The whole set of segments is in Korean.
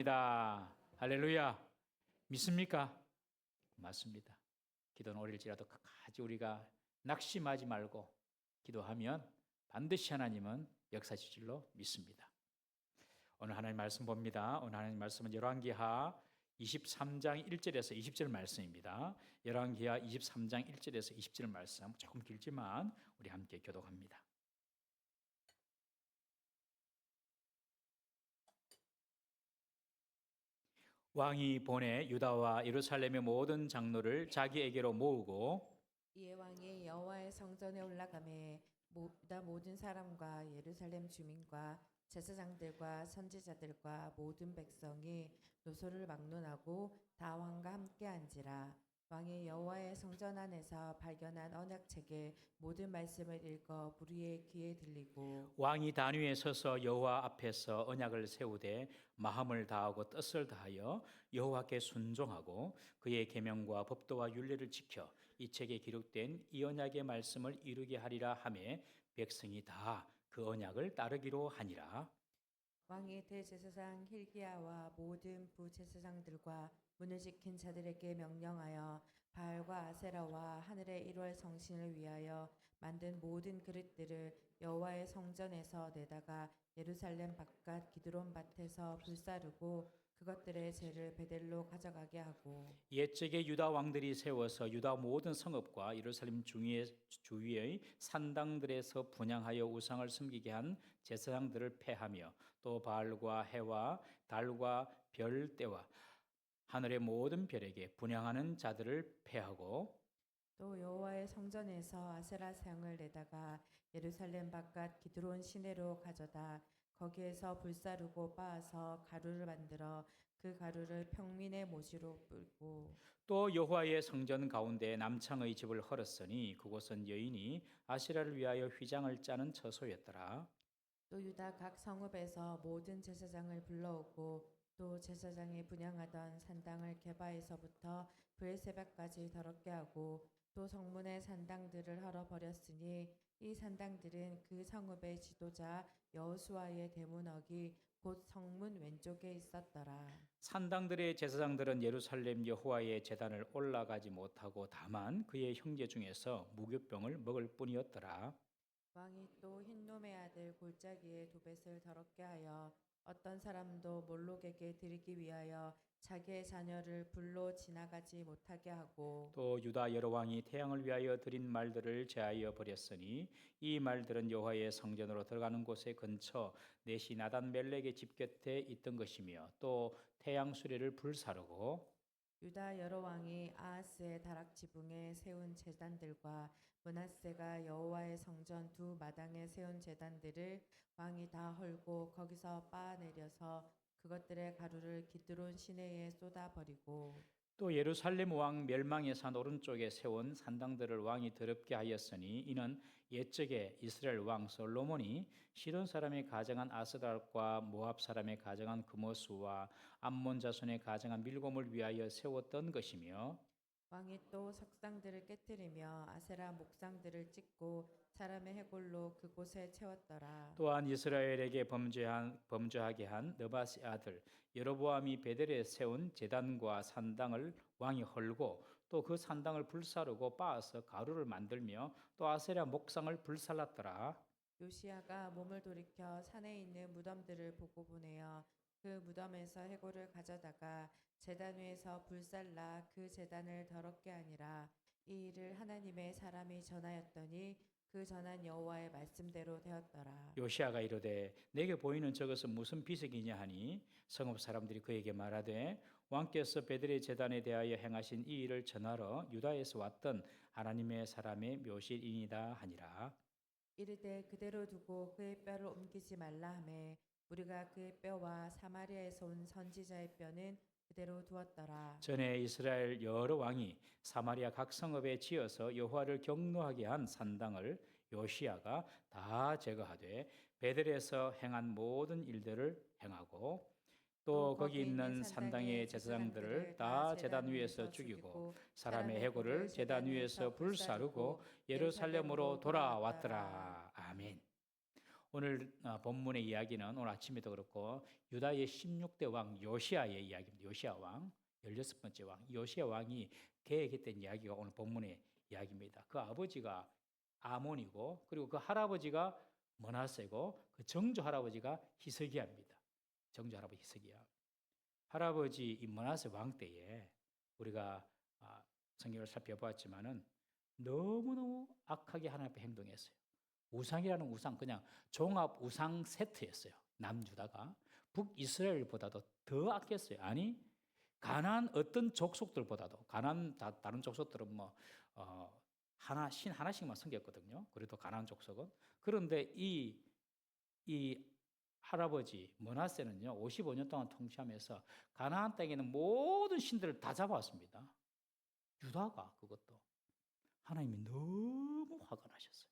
입니다. 할렐루야. 믿습니까? 맞습니다. 기도는 어릴지라도 끝까지 우리가 낙심하지 말고 기도하면 반드시 하나님은 역사하실 줄로 믿습니다. 오늘 하나님 말씀 봅니다. 오늘 하나님 말씀은 열왕기하 23장 1절에서 20절 말씀입니다. 열왕기하 23장 1절에서 20절 말씀 조금 길지만 우리 함께 교독합니다. 왕이 보내 유다와 예루살렘의 모든 장로를 자기에게로 모으고 이에 왕이 여호와의 성전에 올라가매 유다 모든 사람과 예루살렘 주민과 제사장들과 선지자들과 모든 백성이 노소를 막론하고 다 왕과 함께 앉으라. 왕이 여호와의 성전 안에서 발견한 언약책의 모든 말씀을 읽어 무리의 귀에 들리고 왕이 단위에 서서 여호와 앞에서 언약을 세우되 마음을 다하고 뜻을 다하여 여호와께 순종하고 그의 계명과 법도와 율례를 지켜 이 책에 기록된 이 언약의 말씀을 이루게 하리라 하매 백성이 다 그 언약을 따르기로 하니라. 왕이 대제사장 힐기야와 모든 부제사장들과 문을 지킨 자들에게 명령하여 바알과 아세라와 하늘의 일월 성신을 위하여 만든 모든 그릇들을 여호와의 성전에서 내다가 예루살렘 바깥 기드론 밭에서 불사르고 그것들의 재를 베델로 가져가게 하고 옛적에 유다 왕들이 세워서 유다 모든 성읍과 예루살렘 주위의 산당들에서 분향하여 우상을 섬기게 한 제사장들을 패하며 또 바알과 해와 달과 별 때와 하늘의 모든 별에게 분향하는 자들을 패하고 또 여호와의 성전에서 아세라 상을 내다가 예루살렘 바깥 기드론 시내로 가져다 거기에서 불사르고 빻아서 가루를 만들어 그 가루를 평민의 모시로 뿔고 또 여호와의 성전 가운데 남창의 집을 헐었으니 그곳은 여인이 아시라를 위하여 휘장을 짜는 처소였더라. 또 유다 각 성읍에서 모든 제사장을 불러오고 또 제사장이 분향하던 산당을 게바에서부터 브엘세바까지 더럽게 하고 또 성문의 산당들을 헐어버렸으니 이 산당들은 그 성읍의 지도자 여호수아의 대문억이 곧 성문 왼쪽에 있었더라. 산당들의 제사장들은 예루살렘 여호와의 제단을 올라가지 못하고 다만 그의 형제 중에서 무교병을 먹을 뿐이었더라. 왕이 또 흰놈의 아들 골짜기에 도벳을 더럽게 하여 어떤 사람도 몰록에게 드리기 위하여 자기의 자녀를 불로 지나가지 못하게 하고 또 유다 여러 왕이 태양을 위하여 드린 말들을 제하여 버렸으니 이 말들은 여호와의 성전으로 들어가는 곳의 근처 넷이 나단 멜렉의 집 곁에 있던 것이며 또 태양 수레를 불사르고 유다 여러 왕이 아하스의 다락 지붕에 세운 제단들과 므낫세가 여호와의 성전 두 마당에 세운 제단들을 왕이 다 헐고 거기서 빻아내려서 그것들의 가루를 기드론 시내에 쏟아 버리고 또 예루살렘 왕 멸망의 산 오른쪽에 세운 산당들을 왕이 더럽게 하였으니 이는 옛적에 이스라엘 왕 솔로몬이 시돈 사람의 가정한 아스달과 모압 사람의 가정한 그모스와 암몬 자손의 가정한 밀곰을 위하여 세웠던 것이며 왕이 또 석상들을 깨뜨리며 아세라 목상들을 찍고 사람의 해골로 그곳에 채웠더라. 또한 이스라엘에게 범죄하게 한 느바스의 아들 여로보암이 베델에 세운 제단과 산당을 왕이 헐고 또 그 산당을 불사르고 빻아서 가루를 만들며 또 아세라 목상을 불살랐더라. 요시야가 몸을 돌이켜 산에 있는 무덤들을 보고 보내어 그 무덤에서 해골을 가져다가 제단 위에서 불살라 그 제단을 더럽게 하니라. 이 일을 하나님의 사람이 전하였더니 그 전한 여호와의 말씀대로 되었더라. 요시아가 이르되 내게 보이는 저것은 무슨 비석이냐 하니 성읍 사람들이 그에게 말하되 왕께서 베들의 제단에 대하여 행하신 이 일을 전하러 유다에서 왔던 하나님의 사람의 묘실이니이다 하니라. 이르되 그대로 두고 그의 뼈를 옮기지 말라 하매 우리가 그의 뼈와 사마리아에서 온 선지자의 뼈는 그대로 두었더라. 전에 이스라엘 여러 왕이 사마리아 각 성읍에 지어서 여호와를 경노하게 한 산당을 요시아가 다 제거하되 베델에서 행한 모든 일들을 행하고 또 거기 있는 산당의 제사장들을 다 제단 위에서 죽이고 사람의 해골을 제단 위에서 불사르고 예루살렘으로 돌아왔더라. 아멘. 오늘 본문의 이야기는 오늘 아침에도 그렇고 유다의 16대 왕 요시아의 이야기입니다. 요시아 왕, 16번째 왕. 요시아 왕이 계획했던 이야기가 오늘 본문의 이야기입니다. 그 아버지가 아몬이고 그리고 그 할아버지가 므낫세고 그 정조 할아버지가 히스기야입니다. 정조 할아버지 히스기야. 할아버지 이 므낫세 왕 때에 우리가 성경을 살펴보았지만은 너무너무 악하게 하나님 앞에 행동했어요. 우상이라는 우상 그냥 종합 우상 세트였어요. 남유다가 북이스라엘보다도 더 악했어요. 아니 가나안 어떤 족속들보다도 가나안 다른 족속들은 뭐 신 하나씩만 섬겼거든요. 그래도 가나안 족속은 그런데 이 할아버지 므낫세는요 55년 동안 통치하면서 가나안 땅에는 모든 신들을 다 잡아왔습니다. 유다가 그것도 하나님이 너무 화가 나셨어요.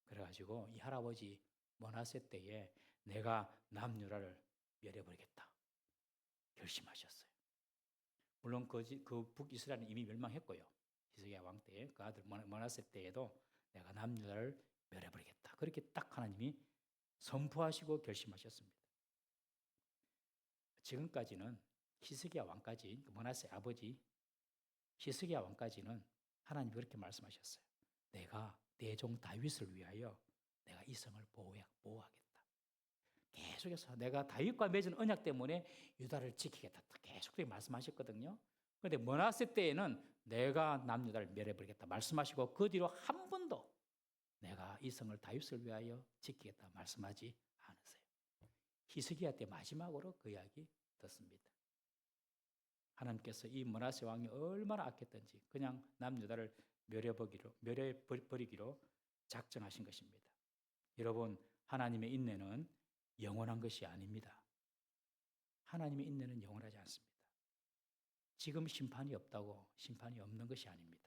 그래가지고 이 할아버지 므낫세 때에 내가 남유다를 멸해버리겠다 결심하셨어요. 물론 그 북이스라엘은 이미 멸망했고요. 히스기야 왕 때에 그 아들 므낫세 때에도 내가 남유다를 멸해버리겠다. 그렇게 딱 하나님이 선포하시고 결심하셨습니다. 지금까지는 히스기야 왕까지 므낫세 아버지 히스기야 왕까지는 하나님이 그렇게 말씀하셨어요. 내가 내 종 다윗을 위하여 내가 이 성을 보호하겠다. 계속해서 내가 다윗과 맺은 언약 때문에 유다를 지키겠다. 계속 그렇게 말씀하셨거든요. 그런데 므낫세 때에는 내가 남유다를 멸해버리겠다 말씀하시고 그 뒤로 한 번도 내가 이 성을 다윗을 위하여 지키겠다 말씀하지 않으세요. 히스기야 때 마지막으로 그 이야기 듣습니다. 하나님께서 이 므낫세 왕이 얼마나 악했던지 그냥 남유다를 멸해버리기로 작정하신 것입니다. 여러분, 하나님의 인내는 영원한 것이 아닙니다. 하나님의 인내는 영원하지 않습니다. 지금 심판이 없다고 심판이 없는 것이 아닙니다.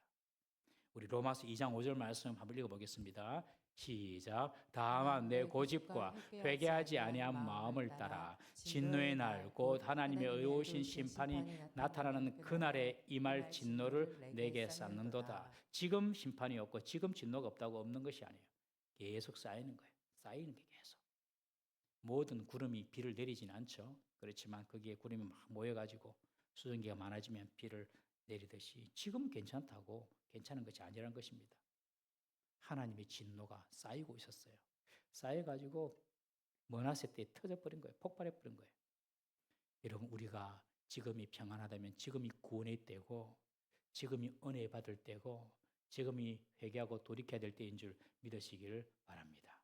우리 로마서 2장 5절 말씀 한번 읽어보겠습니다. 시작. 다만 내 고집과 회개하지 아니한 마음을 따라 진노의 날 곧 하나님의 의로우신 심판이 나타나는 그날에 임할 진노를 내게 쌓는도다. 지금 심판이 없고 지금 진노가 없다고 없는 것이 아니에요. 계속 쌓이는 거예요. 쌓이는 게 계속. 모든 구름이 비를 내리진 않죠. 그렇지만 거기에 구름이 막 모여가지고 수증기가 많아지면 비를 내리듯이 지금 괜찮다고 괜찮은 것이 아니라는 것입니다. 하나님의 진노가 쌓이고 있었어요. 쌓여가지고 므낫세 때 터져버린 거예요. 폭발해버린 거예요. 여러분, 우리가 지금이 평안하다면 지금이 구원의 때고 지금이 은혜 받을 때고 지금이 회개하고 돌이켜야 될 때인 줄 믿으시기를 바랍니다.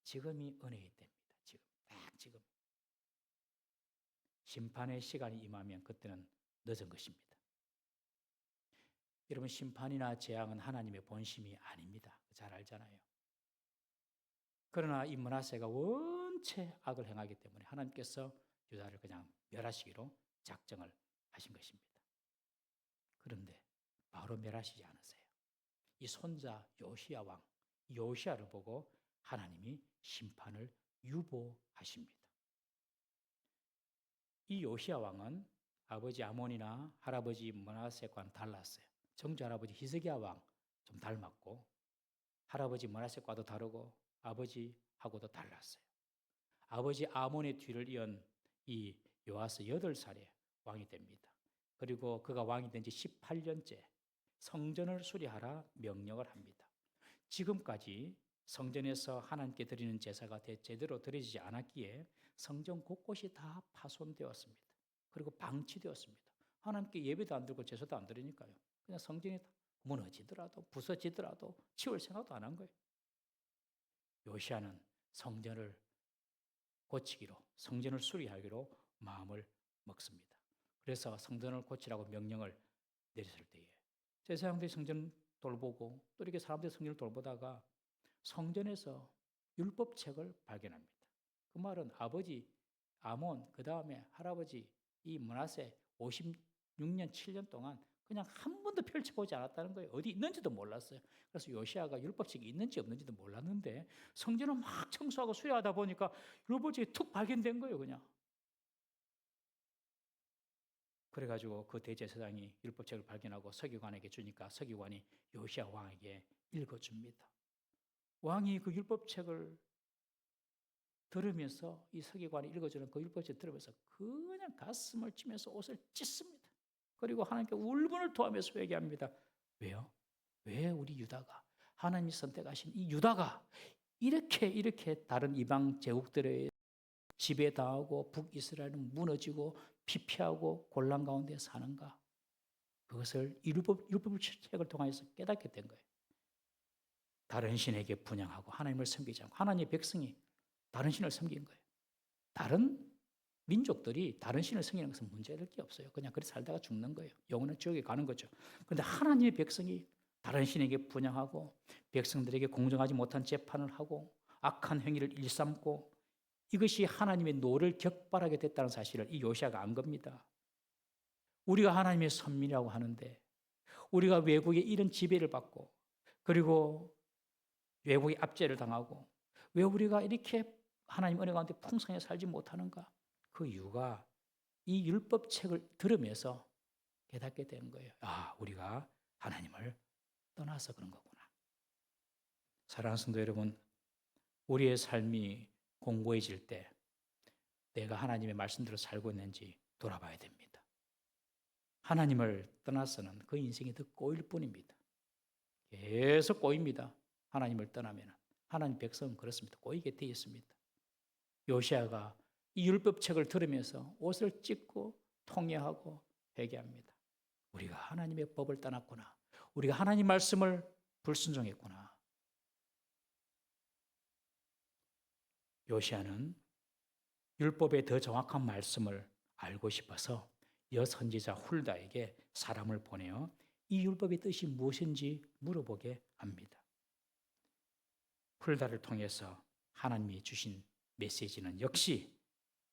지금이 은혜의 때입니다. 지금 딱 지금. 심판의 시간이 임하면 그때는 늦은 것입니다. 여러분, 심판이나 재앙은 하나님의 본심이 아닙니다. 잘 알잖아요. 그러나 이 므낫세가 원체 악을 행하기 때문에 하나님께서 유다를 그냥 멸하시기로 작정을 하신 것입니다. 그런데 바로 멸하시지 않으세요. 이 손자 요시야 왕, 요시야를 보고 하나님이 심판을 유보하십니다. 이 요시야 왕은 아버지 아몬이나 할아버지 므낫세과는 달랐어요. 정조 할아버지 히스기야 왕 좀 닮았고 할아버지 므낫세과도 다르고 아버지하고도 달랐어요. 아버지 아몬의 뒤를 이은 이 요아스 8살에 왕이 됩니다. 그리고 그가 왕이 된 지 18년째 성전을 수리하라 명령을 합니다. 지금까지 성전에서 하나님께 드리는 제사가 제대로 드려지지 않았기에 성전 곳곳이 다 파손되었습니다. 그리고 방치되었습니다. 하나님께 예배도 안 드리고 제사도 안 드리니까요. 그냥 성전이 무너지더라도 부서지더라도 치울 생각도 안 한 거예요. 요시야는 성전을 고치기로 성전을 수리하기로 마음을 먹습니다. 그래서 성전을 고치라고 명령을 내렸을 때에 제사장들이 성전 돌보고 또 이렇게 사람들이 성전을 돌보다가 성전에서 율법책을 발견합니다. 그 말은 아버지 아몬 그 다음에 할아버지 이 므낫세 56년 7년 동안 그냥 한 번도 펼쳐보지 않았다는 거예요. 어디 있는지도 몰랐어요. 그래서 요시야가 율법책이 있는지 없는지도 몰랐는데 성전을 막 청소하고 수리하다 보니까 율법책이 툭 발견된 거예요. 그냥. 그래가지고 그 대제사장이 율법책을 발견하고 서기관에게 주니까 서기관이 요시야 왕에게 읽어줍니다. 왕이 그 율법책을 들으면서 이 서기관이 읽어주는 그 율법책 들으면서 그냥 가슴을 치면서 옷을 찢습니다. 그리고 하나님께 울분을 토하면서 회개합니다. 왜요? 왜 우리 유다가 하나님이 선택하신 이 유다가 이렇게 다른 이방 제국들의 지배당하고 북이스라엘은 무너지고 피폐하고 곤란 가운데 사는가? 그것을 율법책을 통해서 깨닫게 된 거예요. 다른 신에게 분향하고 하나님을 섬기지 않고 하나님의 백성이 다른 신을 섬긴 거예요. 다른 민족들이 다른 신을 섬기는 것은 문제될 게 없어요. 그냥 그렇게 살다가 죽는 거예요. 영혼은 지옥에 가는 거죠. 그런데 하나님의 백성이 다른 신에게 분향하고 백성들에게 공정하지 못한 재판을 하고 악한 행위를 일삼고 이것이 하나님의 노를 격발하게 됐다는 사실을 이 요시아가 안 겁니다. 우리가 하나님의 선민이라고 하는데 우리가 외국의 이런 지배를 받고 그리고 외국의 압제를 당하고 왜 우리가 이렇게 하나님 은혜 가운데 풍성하게 살지 못하는가? 그 이유가 이 율법책을 들으면서 깨닫게 된 거예요. 아, 우리가 하나님을 떠나서 그런 거구나. 사랑하는 성도 여러분, 우리의 삶이 공고해질 때 내가 하나님의 말씀대로 살고 있는지 돌아봐야 됩니다. 하나님을 떠나서는 그 인생이 더 꼬일 뿐입니다. 계속 꼬입니다. 하나님을 떠나면 하나님 백성은 그렇습니다. 꼬이게 되어 있습니다. 요시아가 이 율법책을 들으면서 옷을 찢고 통회하고 회개합니다. 우리가 하나님의 법을 떠났구나. 우리가 하나님 말씀을 불순종했구나. 요시아는 율법의 더 정확한 말씀을 알고 싶어서 여선지자 훌다에게 사람을 보내어 이 율법의 뜻이 무엇인지 물어보게 합니다. 훌다를 통해서 하나님이 주신 메시지는 역시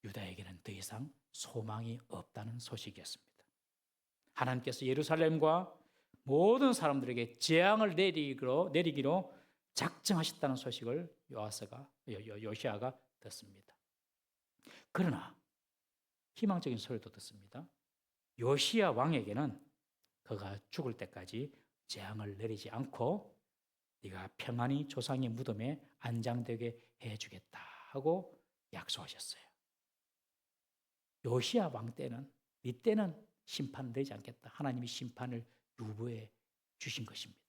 유다에게는 더 이상 소망이 없다는 소식이었습니다. 하나님께서 예루살렘과 모든 사람들에게 재앙을 내리기로 작정하셨다는 소식을 요시아가 듣습니다. 그러나 희망적인 소리도 듣습니다. 요시아 왕에게는 그가 죽을 때까지 재앙을 내리지 않고 네가 평안히 조상의 무덤에 안장되게 해주겠다 하고 약속하셨어요. 요시아 왕 때는 이때는 심판되지 않겠다. 하나님이 심판을 유보해 주신 것입니다.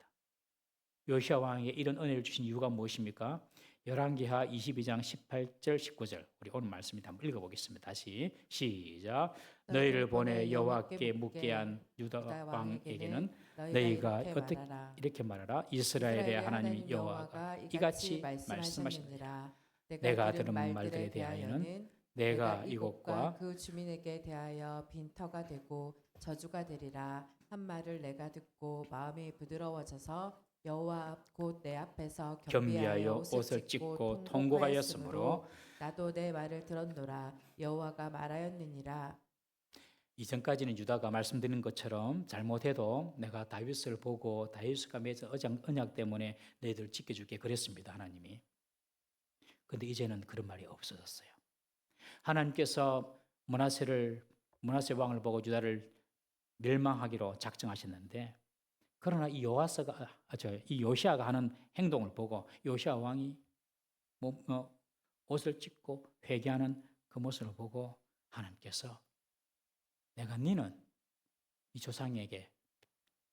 요시아 왕에게 이런 은혜를 주신 이유가 무엇입니까? 열왕기하 22장 18절 19절 우리 오늘 말씀을 한번 읽어보겠습니다. 다시 시작. 너희를 보내 여호와께 묻게 한 유다 왕에게는 너희가 어떻게 이렇게 말하라. 이스라엘의 하나님 여호와가 이같이 말씀하시느니라. 내가 들은 말들에 대하여는 내가 이곳과 그 주민에게 대하여 빈터가 되고 저주가 되리라. 한 말을 내가 듣고 마음이 부드러워져서 여호와 곧 내 앞에서 겸비하여 옷을 찢고 통곡하였으므로 나도 내 말을 들었노라. 여호와가 말하였느니라. 이전까지는 유다가 말씀드린 것처럼 잘못해도 내가 다윗을 보고 다윗과 맺은 언약 때문에 너희들 지켜줄게 그랬습니다. 하나님이. 그런데 이제는 그런 말이 없어졌어요. 하나님께서 므낫세 왕을 보고 유다를 멸망하기로 작정하셨는데 그러나 이 요시아가 하는 행동을 보고 요시아 왕이 옷을 찢고 회개하는 그 모습을 보고 하나님께서 내가 너는 이 조상에게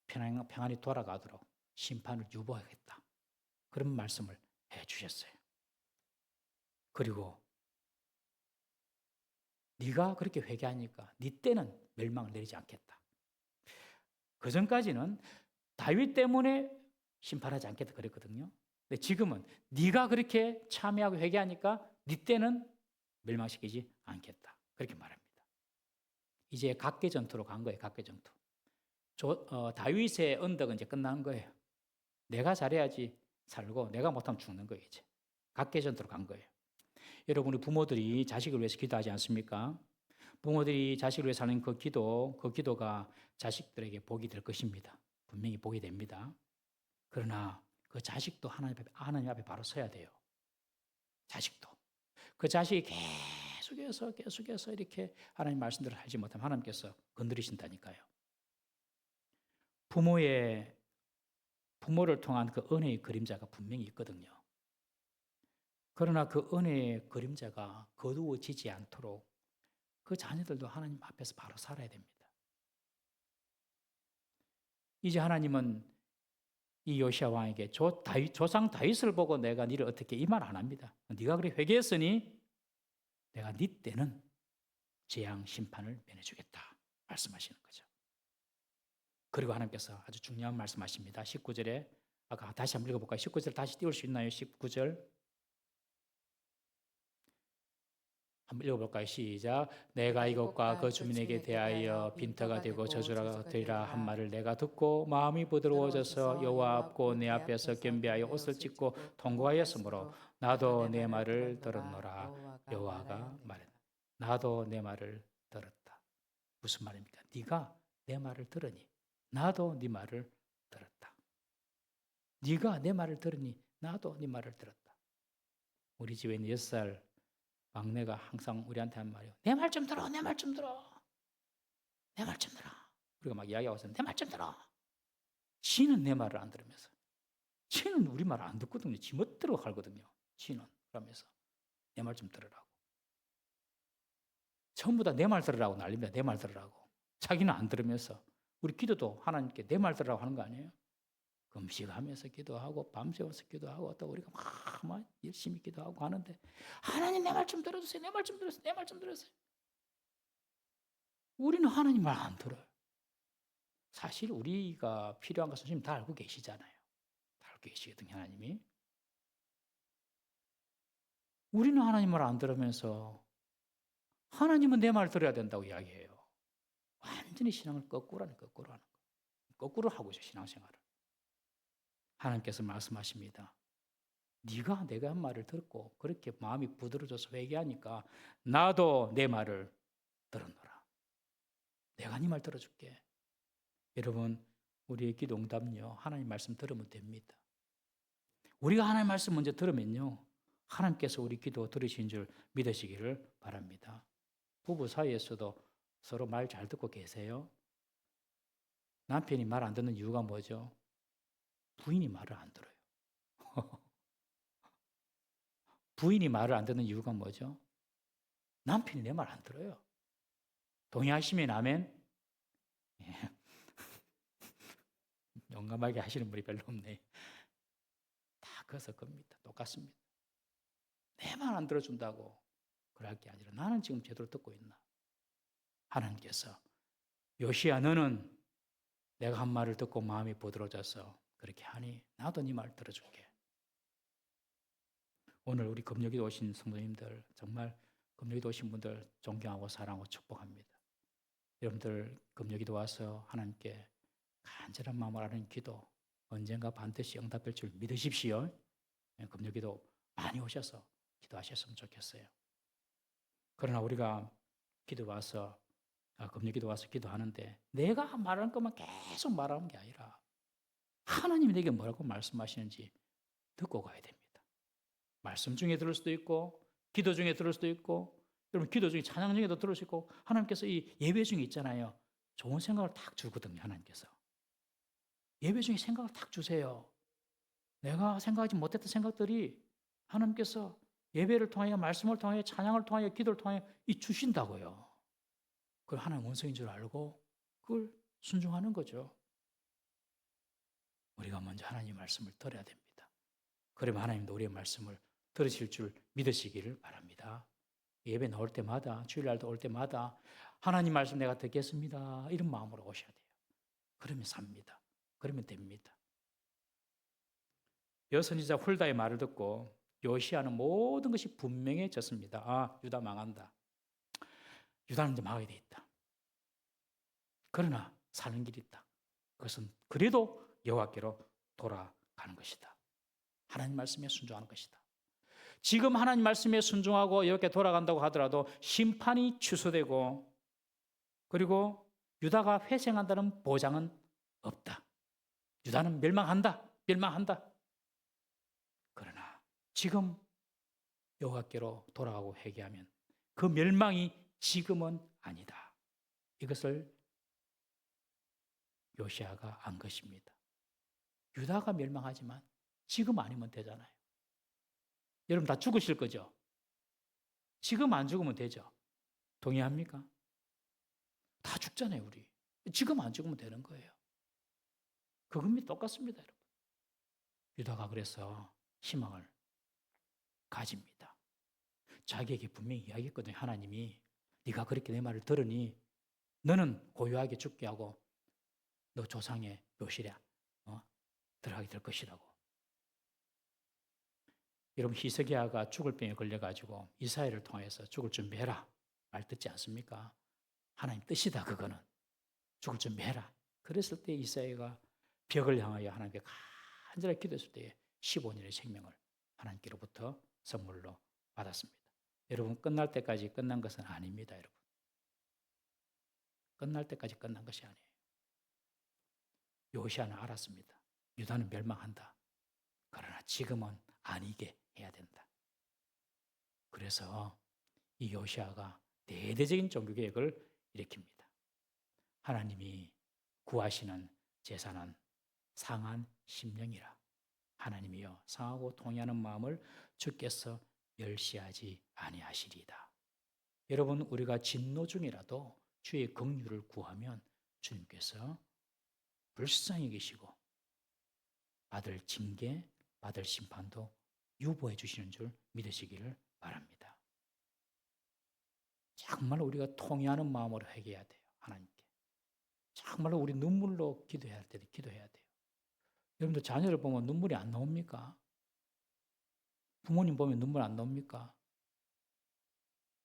평안히 돌아가도록 심판을 유보하겠다. 그런 말씀을 해 주셨어요. 그리고 네가 그렇게 회개하니까 네 때는 멸망을 내리지 않겠다. 그 전까지는 다윗 때문에 심판하지 않겠다 그랬거든요. 근데 지금은 네가 그렇게 참여하고 회개하니까 네 때는 멸망시키지 않겠다. 그렇게 말합니다. 이제 각계 전투로 간 거예요. 각계 전투. 다윗의 언덕은 이제 끝난 거예요. 내가 잘해야지 살고 내가 못하면 죽는 거예요. 이제 각계 전투로 간 거예요. 여러분 우리 부모들이 자식을 위해서 기도하지 않습니까? 부모들이 자식을 위해서 하는 그 기도가 자식들에게 복이 될 것입니다. 분명히 복이 됩니다. 그러나 그 자식도 하나님 앞에 바로 서야 돼요. 자식도. 그 자식이 계속해서 이렇게 하나님 말씀대로 살지 못하면 하나님께서 건드리신다니까요. 부모를 통한 그 은혜의 그림자가 분명히 있거든요. 그러나 그 은혜의 그림자가 거두어지지 않도록 그 자녀들도 하나님 앞에서 바로 살아야 됩니다. 이제 하나님은 이 요시야 왕에게 조상 다윗을 보고 내가 너를 어떻게 이 말 안 합니다. 네가 그렇게 회개했으니 내가 네 때는 재앙 심판을 면해주겠다 말씀하시는 거죠. 그리고 하나님께서 아주 중요한 말씀하십니다. 19절에 아까 다시 한번 읽어볼까요? 19절 다시 띄울 수 있나요? 19절 한번 읽어볼까요? 시작. 내가 이곳과 그 주민에게 대하여 빈터가 되고 저주가 되리라 한 말을 내가 듣고 마음이 부드러워져서 여호와 앞고 내 앞에서 겸비하여 옷을 찢고 통곡하였으므로 나도 내 말을 들었노라. 여호와가 말했다. 나도 내 말을 들었다. 무슨 말입니까? 네가 내 말을 들으니 나도 네 말을 들었다. 네가 내 말을 들으니 나도 네 말을 들었다. 우리 집에 있는 6살 막내가 항상 우리한테 하는 말이에요. 내 말 좀 들어, 내 말 좀 들어. 내 말 좀 들어. 우리가 막 이야기하고 있어요. 내 말 좀 들어. 지는 내 말을 안 들으면서. 지는 우리 말을 안 듣거든요. 지 멋대로 가거든요. 지는. 그러면서 내 말 좀 들으라고. 전부 다 내 말 들으라고 난립니다. 내 말 들으라고. 자기는 안 들으면서. 우리 기도도 하나님께 내 말 들으라고 하는 거 아니에요? 금식하면서 기도하고 밤새워서 기도하고 또 우리가 막 열심히 기도하고 하는데 하나님 내 말 좀 들어주세요. 내 말 좀 들어주세요. 내 말 좀 들어주세요. 우리는 하나님 말 안 들어요. 사실 우리가 필요한 것은 지금 다 알고 계시잖아요. 다 알고 계시거든요. 하나님이. 우리는 하나님 말 안 들으면서 하나님은 내 말 들어야 된다고 이야기해요. 완전히 신앙을 거꾸로 하는 거예요. 거꾸로 하고 있어요. 신앙생활을. 하나님께서 말씀하십니다. 네가 내가 한 말을 듣고 그렇게 마음이 부드러워져서 회개하니까 나도 내 말을 들었노라. 내가 네 말 들어줄게. 여러분 우리의 기도 응답은요. 하나님 말씀 들으면 됩니다. 우리가 하나님 말씀 먼저 들으면요. 하나님께서 우리 기도 들으신 줄 믿으시기를 바랍니다. 부부 사이에서도 서로 말 잘 듣고 계세요? 남편이 말 안 듣는 이유가 뭐죠? 부인이 말을 안 들어요. 부인이 말을 안 듣는 이유가 뭐죠? 남편이 내 말 안 들어요. 동의하시면 아멘? 예. 용감하게 하시는 분이 별로 없네. 다 그래서 겁니다. 똑같습니다. 내 말 안 들어준다고 그럴 게 아니라 나는 지금 제대로 듣고 있나? 하나님께서 요시야 너는 내가 한 말을 듣고 마음이 부드러워져서 그렇게 하니 나도 네 말 들어줄게. 오늘 우리 금요기도 오신 성도님들 정말 금요기도 오신 분들 존경하고 사랑하고 축복합니다. 여러분들 금요기도 와서 하나님께 간절한 마음을 하는 기도 언젠가 반드시 응답될 줄 믿으십시오. 금요기도 많이 오셔서 기도하셨으면 좋겠어요. 그러나 우리가 금요기도 와서 기도하는데 내가 말하는 것만 계속 말하는 게 아니라 하나님이 내게 뭐라고 말씀하시는지 듣고 가야 됩니다. 말씀 중에 들을 수도 있고 기도 중에 들을 수도 있고 여러분 기도 중에 찬양 중에도 들을 수 있고 하나님께서 이 예배 중에 있잖아요. 좋은 생각을 탁 주거든요. 하나님께서. 예배 중에 생각을 탁 주세요. 내가 생각하지 못했던 생각들이 하나님께서 예배를 통하여 말씀을 통하여 찬양을 통하여 기도를 통하여 주신다고요. 그걸 하나님 원성인 줄 알고 그걸 순종하는 거죠. 우리가 먼저 하나님의 말씀을 들어야 됩니다. 그러면 하나님도 우리의 말씀을 들으실 줄 믿으시기를 바랍니다. 예배 나올 때마다 주일날도 올 때마다 하나님 말씀 내가 듣겠습니다. 이런 마음으로 오셔야 돼요. 그러면 삽니다. 그러면 됩니다. 여선지자 훌다의 말을 듣고 요시야는 모든 것이 분명해졌습니다. 아, 유다 망한다. 유다는 이제 망하게 돼 있다. 그러나 사는 길이 있다. 그것은 그래도 여호와께로 돌아가는 것이다. 하나님 말씀에 순종하는 것이다. 지금 하나님 말씀에 순종하고 여호와께 돌아간다고 하더라도 심판이 취소되고 그리고 유다가 회생한다는 보장은 없다. 유다는 멸망한다. 그러나 지금 여호와께로 돌아가고 회개하면 그 멸망이 지금은 아니다. 이것을 요시야가 안 것입니다. 유다가 멸망하지만 지금 아니면 되잖아요. 여러분 다 죽으실 거죠? 지금 안 죽으면 되죠? 동의합니까? 다 죽잖아요, 우리. 지금 안 죽으면 되는 거예요. 그것이 똑같습니다, 여러분. 유다가 그래서 희망을 가집니다. 자기에게 분명히 이야기했거든요. 하나님이 네가 그렇게 내 말을 들으니 너는 고요하게 죽게 하고 너 조상의 묘실에 들어가게 될 것이라고. 여러분 히스기야가 죽을 병에 걸려가지고 이사야를 통해서 죽을 준비해라 말 듣지 않습니까? 하나님 뜻이다 그거는. 죽을 준비해라. 그랬을 때 이사야가 벽을 향하여 하나님께 간절하게 기도했을 때에 15년의 생명을 하나님께로부터 선물로 받았습니다. 여러분 끝날 때까지 끝난 것은 아닙니다. 여러분 끝날 때까지 끝난 것이 아니에요. 요시아는 알았습니다. 유다는 멸망한다. 그러나 지금은 아니게 해야 된다. 그래서 이 요시아가 대대적인 종교개혁을 일으킵니다. 하나님이 구하시는 제사는 상한 심령이라. 하나님이여 상하고 통회하는 마음을 주께서 멸시하지 아니하시리이다. 여러분 우리가 진노 중이라도 주의 긍휼을 구하면 주님께서 불쌍히 계시고 받을 징계, 받을 심판도 유보해 주시는 줄 믿으시기를 바랍니다. 정말 우리가 통회하는 마음으로 회개해야 돼요. 하나님께. 정말로 우리 눈물로 기도해야 할 때도 기도해야 돼요. 여러분들 자녀를 보면 눈물이 안 나옵니까? 부모님 보면 눈물 안 나옵니까?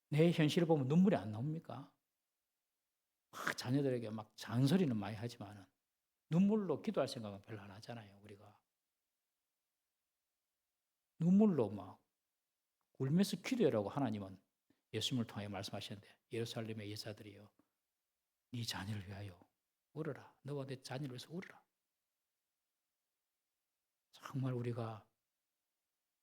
내 현실을 보면 눈물이 안 나옵니까? 막 자녀들에게 막 잔소리는 많이 하지만 눈물로 기도할 생각은 별로 안 하잖아요. 우리가. 눈물로 막 울면서 기도하라고 하나님은 예수님을 통해 말씀하셨는데 예루살렘의 여자들이여 네 자녀를 위하여 울어라. 너와 내 자녀를 위해서 울어라. 정말 우리가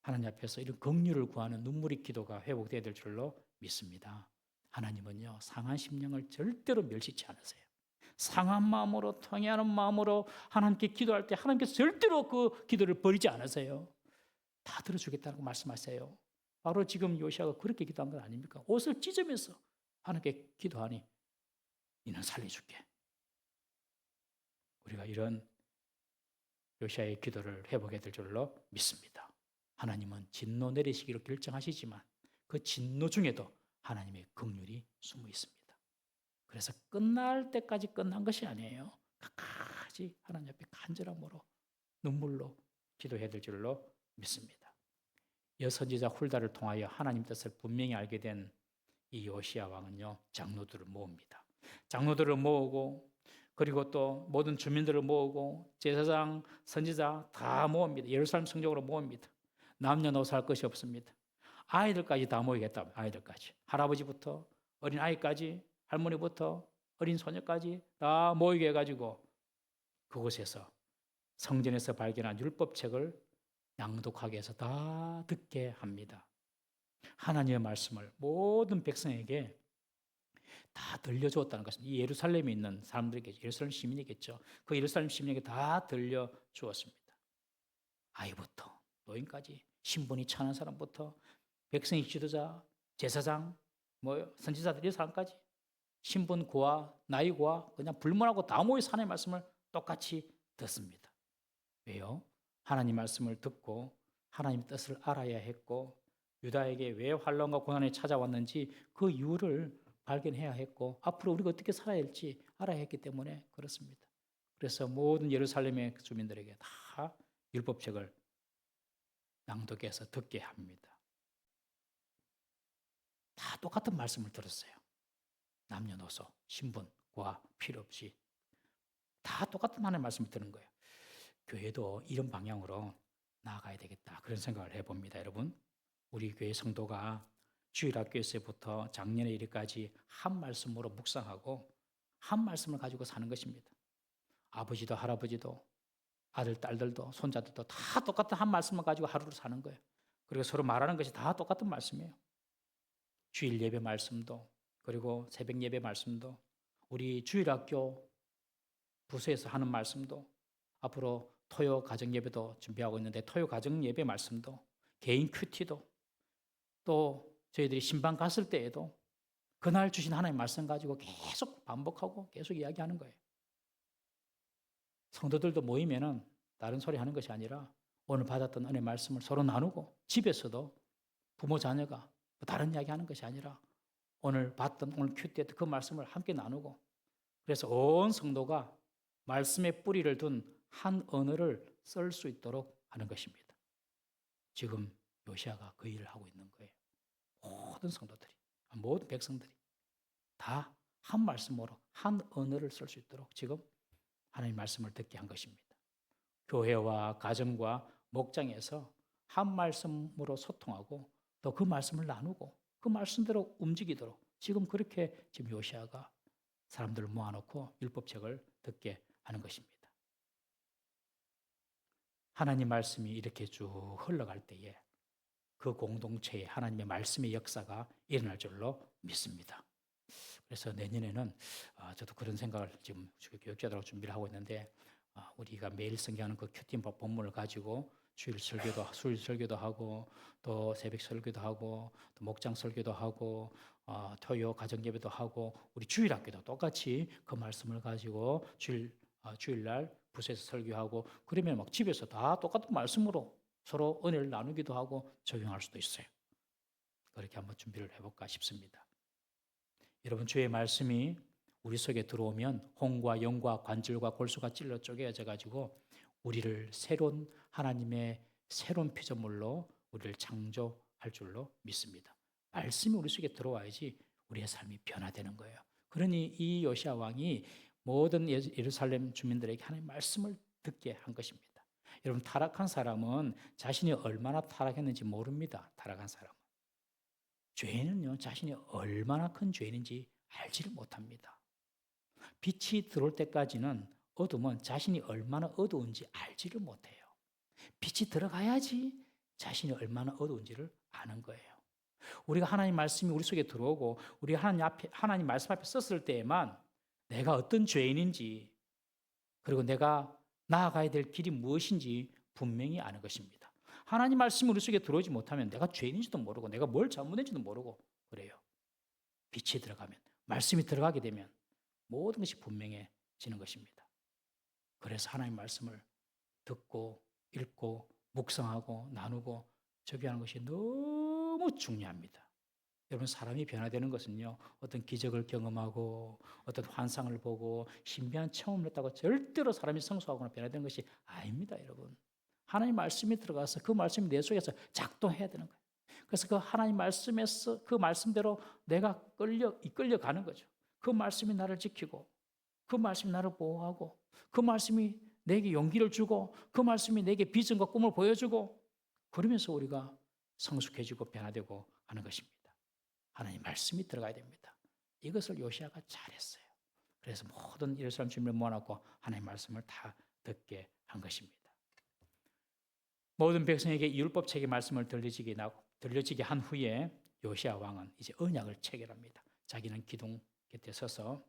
하나님 앞에서 이런 긍휼을 구하는 눈물의 기도가 회복되어야 될 줄로 믿습니다. 하나님은요 상한 심령을 절대로 멸시치 않으세요. 상한 마음으로 통회하는 마음으로 하나님께 기도할 때 하나님께서 절대로 그 기도를 버리지 않으세요. 다 들어주겠다고 말씀하세요. 바로 지금 요시아가 그렇게 기도한 건 아닙니까? 옷을 찢으면서 하나님께 기도하니 너는 살려줄게. 우리가 이런 요시아의 기도를 회복해야 될 줄로 믿습니다. 하나님은 진노 내리시기로 결정하시지만 그 진노 중에도 하나님의 긍휼이 숨어 있습니다. 그래서 끝날 때까지 끝난 것이 아니에요. 끝까지 하나님 앞에 간절함으로 눈물로 기도해야 될 줄로 믿습니다. 여선지자 훌다를 통하여 하나님 뜻을 분명히 알게 된 이 요시야 왕은요 장로들을 모읍니다. 장로들을 모으고 그리고 또 모든 주민들을 모으고 제사장, 선지자 다 모읍니다. 예루살렘 성적으로 모읍니다. 남녀노소 할 것이 없습니다. 아이들까지 다 모이겠다. 아이들까지. 할아버지부터 어린 아이까지 할머니부터 어린 소녀까지 다 모이게 해가지고 그곳에서 성전에서 발견한 율법책을 낭독하게 해서 다 듣게 합니다. 하나님의 말씀을 모든 백성에게 다 들려주었다는 것입니다. 이 예루살렘에 있는 사람들에게, 예루살렘 시민이겠죠. 그 예루살렘 시민에게 다 들려주었습니다. 아이부터 노인까지, 신분이 천한 사람부터 백성의 지도자, 제사장, 선지자들 이 사람까지 신분 고하, 나이 고하 그냥 불문하고 다 모여서 하나님의 말씀을 똑같이 듣습니다. 왜요? 하나님 말씀을 듣고 하나님의 뜻을 알아야 했고 유다에게 왜 환난과 고난이 찾아왔는지 그 이유를 발견해야 했고 앞으로 우리가 어떻게 살아야 할지 알아야 했기 때문에 그렇습니다. 그래서 모든 예루살렘의 주민들에게 다 율법책을 낭독해서 듣게 합니다. 다 똑같은 말씀을 들었어요. 남녀노소, 신분, 고하 필요 없이 다 똑같은 하나님의 말씀을 듣는 거예요. 교회도 이런 방향으로 나아가야 되겠다 그런 생각을 해봅니다. 여러분 우리 교회 성도가 주일학교에서부터 작년에 이르까지 한 말씀으로 묵상하고 한 말씀을 가지고 사는 것입니다. 아버지도 할아버지도 아들, 딸들도 손자들도 다 똑같은 한 말씀을 가지고 하루를 사는 거예요. 그리고 서로 말하는 것이 다 똑같은 말씀이에요. 주일 예배 말씀도 그리고 새벽 예배 말씀도 우리 주일학교 부서에서 하는 말씀도 앞으로 토요 가정 예배도 준비하고 있는데 토요 가정 예배 말씀도 개인 큐티도 또 저희들이 신방 갔을 때에도 그날 주신 하나님의 말씀 가지고 계속 반복하고 계속 이야기하는 거예요. 성도들도 모이면은 다른 소리 하는 것이 아니라 오늘 받았던 은혜 말씀을 서로 나누고, 집에서도 부모 자녀가 다른 이야기 하는 것이 아니라 오늘 봤던, 오늘 큐티 때 그 말씀을 함께 나누고, 그래서 온 성도가 말씀의 뿌리를 둔 한 언어를 쓸 수 있도록 하는 것입니다. 지금 요시아가 그 일을 하고 있는 거예요. 모든 성도들이, 모든 백성들이 다 한 말씀으로 한 언어를 쓸 수 있도록 지금 하나님의 말씀을 듣게 한 것입니다. 교회와 가정과 목장에서 한 말씀으로 소통하고 또 그 말씀을 나누고 그 말씀대로 움직이도록 지금 그렇게 지금 요시아가 사람들을 모아놓고 율법책을 듣게 하는 것입니다. 하나님 말씀이 이렇게 쭉 흘러갈 때에 그 공동체에 하나님의 말씀의 역사가 일어날 줄로 믿습니다. 그래서 내년에는 저도 그런 생각을 지금 교육자들하고 준비를 하고 있는데, 우리가 매일 성경하는 그 큐티법 본문을 가지고 수요일 설교도 하고 또 새벽 설교도 하고 또 목장 설교도 하고 토요 가정예배도 하고 우리 주일학교도 똑같이 그 말씀을 가지고 주일날 부서에서 설교하고, 그러면 막 집에서 다 똑같은 말씀으로 서로 은혜를 나누기도 하고 적용할 수도 있어요. 그렇게 한번 준비를 해볼까 싶습니다. 여러분, 주의 말씀이 우리 속에 들어오면 홍과 영과 관절과 골수가 찔러 쪼개져 가지고 우리를 새로운 하나님의 새로운 피조물로 우리를 창조할 줄로 믿습니다. 말씀이 우리 속에 들어와야지 우리의 삶이 변화되는 거예요. 그러니 이 요시아 왕이 모든 예루살렘 주민들에게 하나님의 말씀을 듣게 한 것입니다. 여러분, 타락한 사람은 자신이 얼마나 타락했는지 모릅니다. 타락한 사람은. 죄인은요, 자신이 얼마나 큰 죄인인지 알지를 못합니다. 빛이 들어올 때까지는 어둠은 자신이 얼마나 어두운지 알지를 못해요. 빛이 들어가야지 자신이 얼마나 어두운지를 아는 거예요. 우리가 하나님 말씀이 우리 속에 들어오고 우리 하나님 말씀 앞에 섰을 때에만 내가 어떤 죄인인지, 그리고 내가 나아가야 될 길이 무엇인지 분명히 아는 것입니다. 하나님 말씀이 우리 속에 들어오지 못하면 내가 죄인인지도 모르고 내가 뭘 잘못했는지도 모르고 그래요. 빛이 들어가면, 말씀이 들어가게 되면 모든 것이 분명해지는 것입니다. 그래서 하나님 말씀을 듣고 읽고 묵상하고 나누고 적용하는 것이 너무 중요합니다. 여러분, 사람이 변화되는 것은요, 어떤 기적을 경험하고 어떤 환상을 보고 신비한 체험을 했다고 절대로 사람이 성숙하거나 변화되는 것이 아닙니다. 여러분, 하나님 말씀이 들어가서 그 말씀이 내 속에서 작동해야 되는 거예요. 그래서 그 하나님 말씀에서 그 말씀대로 내가 이끌려가는 거죠. 그 말씀이 나를 지키고 그 말씀이 나를 보호하고 그 말씀이 내게 용기를 주고 그 말씀이 내게 비전과 꿈을 보여주고, 그러면서 우리가 성숙해지고 변화되고 하는 것입니다. 하나님 말씀이 들어가야 됩니다. 이것을 요시아가 잘했어요. 그래서 모든 예루살렘 주민을 모아놓고 하나님 말씀을 다 듣게 한 것입니다. 모든 백성에게 이 율법책의 말씀을 들려지게 한 후에 요시아 왕은 이제 언약을 체결합니다. 자기는 기둥 곁에 서서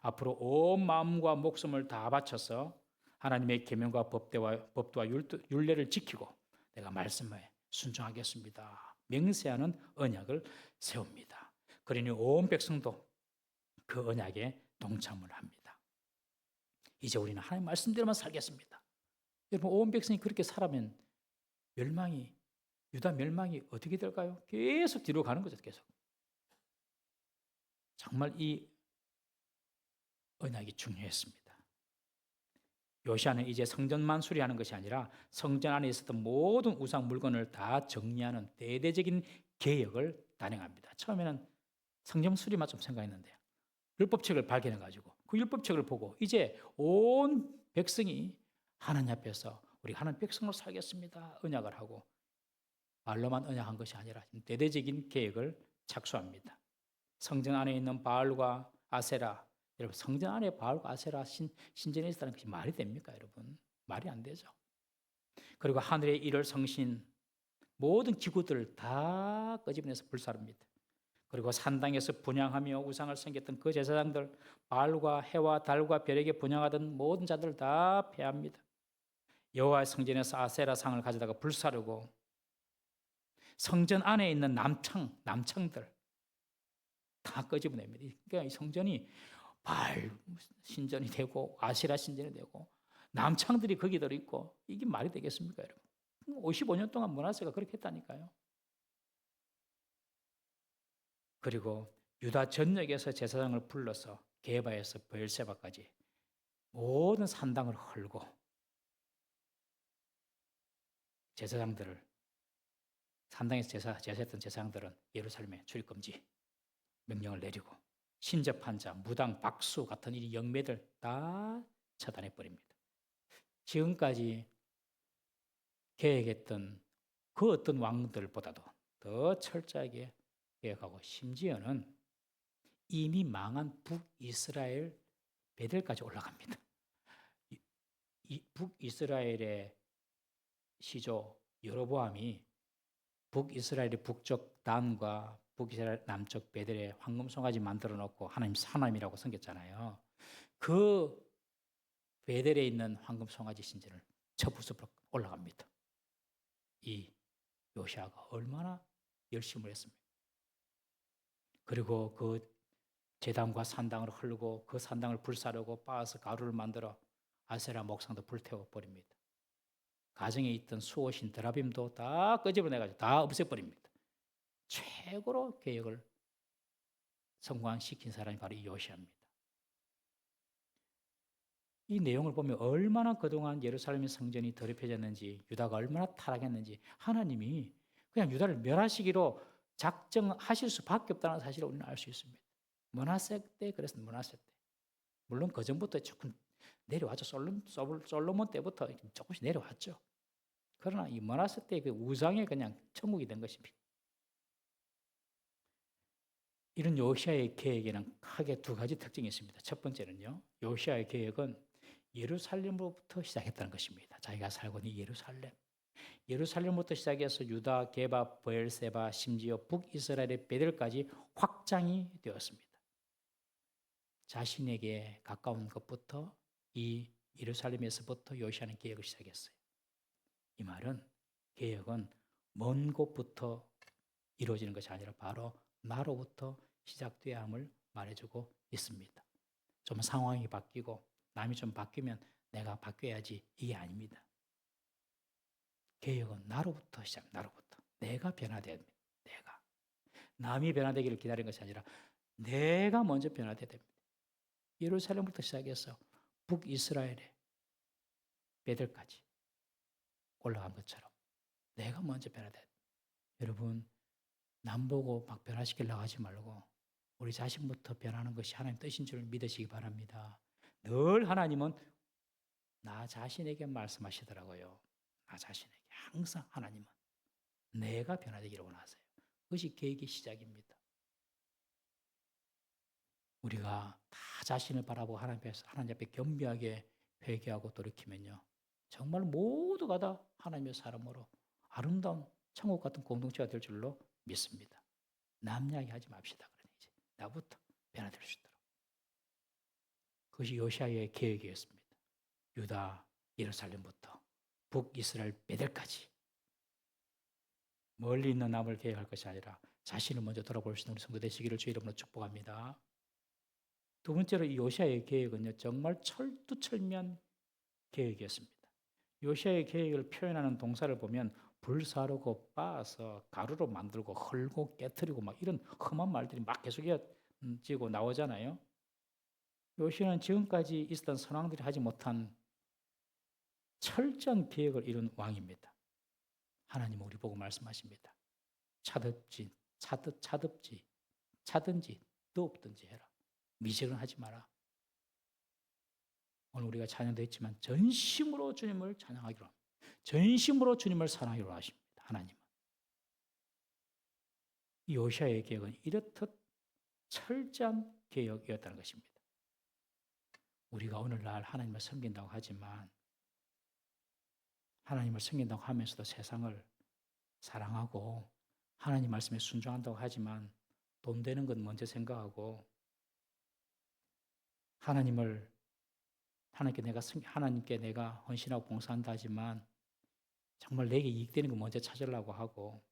앞으로 온 마음과 목숨을 다 바쳐서 하나님의 계명과 법도와 율례를 지키고 내가 말씀에 순종하겠습니다. 맹세하는 언약을 세웁니다. 그러니 온 백성도 그 언약에 동참을 합니다. 이제 우리는 하나님 말씀대로만 살겠습니다. 여러분, 온 백성이 그렇게 살아면 유다 멸망이 어떻게 될까요? 계속 뒤로 가는 거죠. 계속. 정말 이 언약이 중요했습니다. 요시아는 이제 성전만 수리하는 것이 아니라 성전 안에 있었던 모든 우상 물건을 다 정리하는 대대적인 개혁을 단행합니다. 처음에는 성전 수리만 좀 생각했는데 율법책을 발견해가지고 그 율법책을 보고 이제 온 백성이 하나님 앞에서 우리 하나님 백성으로 살겠습니다 언약을 하고, 말로만 언약한 것이 아니라 대대적인 계획을 착수합니다. 성전 안에 있는 바알과 아세라, 여러분, 성전 안에 바알과 아세라 신전에 있다는 것이 말이 됩니까, 여러분? 말이 안 되죠. 그리고 하늘의 일월 성신 모든 기구들을 다 끄집어내서 불사릅니다. 그리고 산당에서 분향하며 우상을 섬겼던 그 제사장들, 바알과 해와 달과 별에게 분향하던 모든 자들을 다 폐합니다. 여호와의 성전에서 아세라 상을 가져다가 불사르고 성전 안에 있는 남창들 다 끄집어냅니다. 그러니까 이 성전이 바알 신전이 되고 아세라 신전이 되고 남창들이 거기 들어있고 이게 말이 되겠습니까, 여러분? 55년 동안 므낫세가 그렇게 했다니까요. 그리고 유다 전역에서 제사장을 불러서 게바에서 브엘세바까지 모든 산당을 헐고 제사장들을 산당에서 제사했던 제사장들은 예루살렘에 출입금지 명령을 내리고 신접한 자, 무당, 박수 같은 이 영매들 다 처단해 버립니다. 지금까지 계획했던 그 어떤 왕들보다도 더 철저하게 계획하고 심지어는 이미 망한 북이스라엘 베델까지 올라갑니다. 이 북이스라엘의 시조 여로보암이 북이스라엘의 북쪽 단과 북이스라엘 남쪽 베델에 황금 송아지 만들어 놓고 하나님이라고 섬겼잖아요. 그 베델에 있는 황금 송아지 신전을 첩부습으로 올라갑니다. 이 요시아가 얼마나 열심을 했습니까? 그리고 그 제단과 산당을 헐고 그 산당을 불사르고 빻아서 가루를 만들어 아세라 목상도 불태워 버립니다. 가정에 있던 수호신 드라빔도 다 끄집어내가지고 다 없애버립니다. 최고로 계획을 성공시킨 사람이 바로 이 요시아입니다. 이 내용을 보면 얼마나 그동안 예루살렘의 성전이 더럽혀졌는지, 유다가 얼마나 타락했는지 하나님이 그냥 유다를 멸하시기로 작정하실 수밖에 없다는 사실을 우리는 알 수 있습니다. 므낫세 때 그랬습니다. 므낫세 때. 물론 그 전부터 조금 내려왔죠. 솔로몬 때부터 조금씩 내려왔죠. 그러나 이 므낫세 때 그 우상에 그냥 천국이 된 것입니다. 이런 요시아의 계획에는 크게 두 가지 특징이 있습니다. 첫 번째는요, 요시아의 계획은 예루살렘으로부터 시작했다는 것입니다. 자기가 살고 있는 예루살렘부터 시작해서 유다, 게바, 브엘세바, 심지어 북이스라엘의 베델까지 확장이 되었습니다. 자신에게 가까운 것부터 이 예루살렘에서부터 요시아는 계획을 시작했어요. 이 말은 계획은 먼 곳부터 이루어지는 것이 아니라 바로 나로부터 시작돼야 함을 말해주고 있습니다. 좀 상황이 바뀌고 남이 좀 바뀌면 내가 바뀌어야지 이게 아닙니다. 계획은 나로부터 나로부터. 내가 변화돼야 됩니다. 내가. 남이 변화되기를 기다리는 것이 아니라 내가 먼저 변화돼야 됩니다. 예루살렘부터 시작해서 북이스라엘의 베델까지 올라간 것처럼 내가 먼저 변화돼야 됩니다. 여러분, 남 보고 막 변화시키려고 하지 말고 우리 자신부터 변하는 것이 하나님 뜻인 줄 믿으시기 바랍니다. 늘 하나님은 나 자신에게 말씀하시더라고요. 나 자신에게 항상 하나님은 내가 변화되기를 원하세요. 그것이 계획의 시작입니다. 우리가 다 자신을 바라보고 하나님 앞에 겸비하게 회개하고 돌이키면요, 정말 모두가 다 하나님의 사람으로 아름다운 천국 같은 공동체가 될 줄로 믿습니다. 남 이야기하지 맙시다. 그러니 이제 나부터 변화될 수 있도록. 그것이 요시아의 계획이었습니다. 유다, 예루살렘부터 북이스라엘 베델까지 멀리 있는 남을 계획할 것이 아니라 자신을 먼저 돌아볼 수 있는 우리 성도 되시기를 주의 이름으로 축복합니다. 두 번째로 이 요시아의 계획은요, 정말 철두철미한 계획이었습니다. 요시아의 계획을 표현하는 동사를 보면 불사르고 빻아서 가루로 만들고 헐고 깨트리고 막 이런 험한 말들이 막 계속 이어지고 나오잖아요. 요시아는 지금까지 있었던 선왕들이 하지 못한 철저한 계획을 이룬 왕입니다. 하나님은 우리 보고 말씀하십니다. 차든지 또 없든지 해라. 미적은 하지 마라. 오늘 우리가 찬양도 했지만 전심으로 주님을 찬양하기로 합니다. 전심으로 주님을 사랑하기로 하십니다. 하나님은. 이 요시아의 계획은 이렇듯 철저한 계획이었다는 것입니다. 우리가 오늘날 하나님을 섬긴다고 하지만 하나님을 섬긴다고 하면서도 세상을 사랑하고 하나님 말씀에 순종한다고 하지만 돈 되는 건 먼저 생각하고 하나님께 내가 헌신하고 봉사한다 하지만 정말 내게 이익되는 거 먼저 찾으려고 하고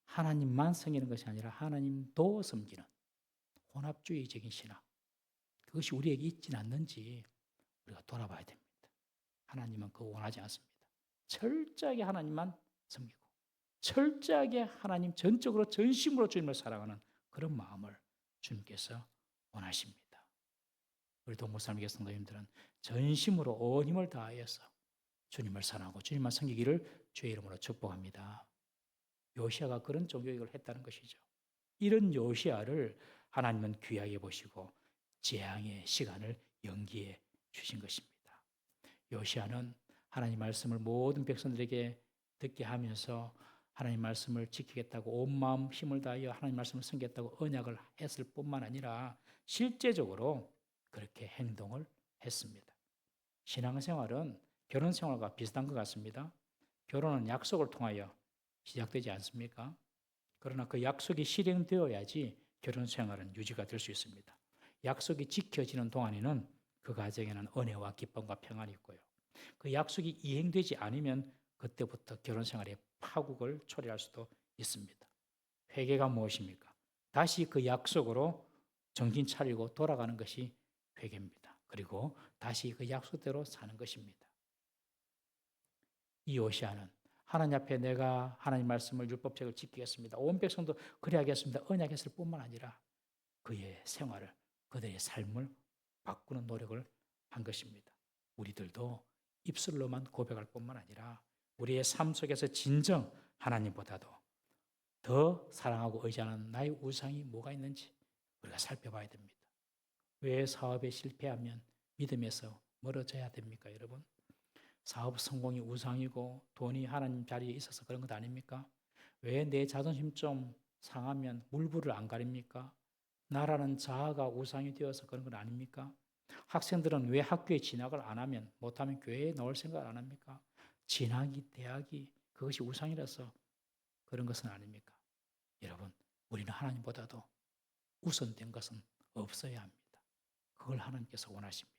하나님만 섬기는 것이 아니라 하나님도 섬기는 혼합주의적인 신학, 그것이 우리에게 있지는 않는지 우리가 돌아봐야 됩니다. 하나님은 그거 원하지 않습니다. 철저하게 하나님만 섬기고 철저하게 하나님 전적으로 전심으로 주님을 사랑하는 그런 마음을 주님께서 원하십니다. 우리 동부살미교 성도님들은 전심으로 온 힘을 다하여서 주님을 사랑하고 주님만 섬기기를 주의 이름으로 축복합니다. 요시아가 그런 종교개혁을 했다는 것이죠. 이런 요시아를 하나님은 귀하게 보시고 재앙의 시간을 연기해 주신 것입니다. 요시아는 하나님 말씀을 모든 백성들에게 듣게 하면서 하나님 말씀을 지키겠다고 온 마음 힘을 다하여 하나님 말씀을 섬기겠다고 언약을 했을 뿐만 아니라 실제적으로 그렇게 행동을 했습니다. 신앙생활은 결혼생활과 비슷한 것 같습니다. 결혼은 약속을 통하여 시작되지 않습니까? 그러나 그 약속이 실행되어야지 결혼생활은 유지가 될 수 있습니다. 약속이 지켜지는 동안에는 그 가정에는 은혜와 기쁨과 평안이 있고요. 그 약속이 이행되지 않으면 그때부터 결혼생활에 파국을 초래할 수도 있습니다. 회개가 무엇입니까? 다시 그 약속으로 정신 차리고 돌아가는 것이 회개입니다. 그리고 다시 그 약속대로 사는 것입니다. 이 요시아는 하나님 앞에 내가 하나님 말씀을 율법책을 지키겠습니다. 온 백성도 그래야겠습니다. 언약했을 뿐만 아니라 그의 생활을 그들의 삶을 바꾸는 노력을 한 것입니다. 우리들도 입술로만 고백할 뿐만 아니라 우리의 삶 속에서 진정 하나님보다도 더 사랑하고 의지하는 나의 우상이 뭐가 있는지 우리가 살펴봐야 됩니다. 왜 사업에 실패하면 믿음에서 멀어져야 됩니까, 여러분? 사업 성공이 우상이고 돈이 하나님 자리에 있어서 그런 것 아닙니까? 왜 내 자존심 좀 상하면 물불을 안 가립니까? 나라는 자아가 우상이 되어서 그런 건 아닙니까? 학생들은 왜 학교에 진학을 안 하면, 못하면 교회에 나올 생각을 안 합니까? 진학이, 대학이 그것이 우상이라서 그런 것은 아닙니까? 여러분, 우리는 하나님보다도 우선된 것은 없어야 합니다. 그걸 하나님께서 원하십니다.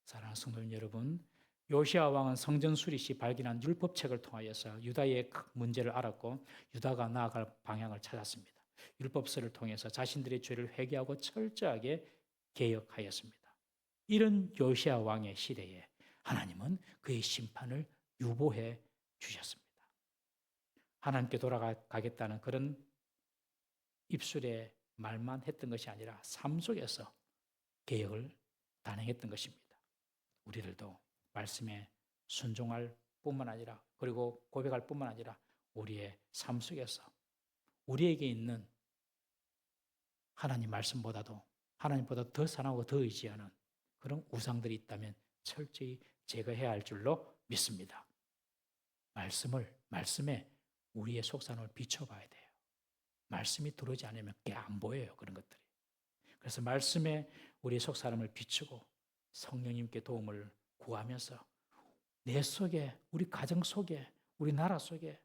사랑하는 성도님 여러분, 요시아 왕은 성전 수리 시 발견한 율법책을 통하여서 유다의 문제를 알았고 유다가 나아갈 방향을 찾았습니다. 율법서를 통해서 자신들의 죄를 회개하고 철저하게 개혁하였습니다. 이런 요시아 왕의 시대에 하나님은 그의 심판을 유보해 주셨습니다. 하나님께 돌아가겠다는 그런 입술의 말만 했던 것이 아니라 삶 속에서 개혁을 단행했던 것입니다. 우리들도 말씀에 순종할 뿐만 아니라 그리고 고백할 뿐만 아니라 우리의 삶 속에서 우리에게 있는 하나님 말씀보다도 하나님보다 더 사랑하고 더 의지하는 그런 우상들이 있다면 철저히 제거해야 할 줄로 믿습니다. 말씀에 우리의 속사람을 비춰봐야 돼요. 말씀이 들어오지 않으면 그게 안 보여요. 그런 것들이. 그래서 말씀에 우리의 속사람을 비추고 성령님께 도움을 구하면서 내 속에, 우리 가정 속에, 우리 나라 속에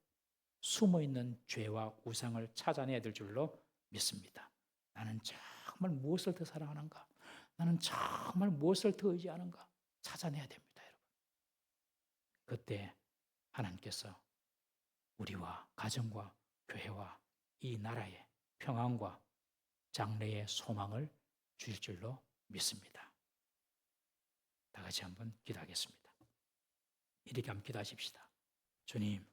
숨어있는 죄와 우상을 찾아내야 될 줄로 믿습니다. 나는 정말 무엇을 더 사랑하는가? 나는 정말 무엇을 더 의지하는가? 찾아내야 됩니다, 여러분. 그때 하나님께서 우리와 가정과 교회와 이 나라의 평안과 장래의 소망을 주실 줄로 믿습니다. 다 같이 한번 기도하겠습니다. 이렇게 한번 기도하십시다. 주님,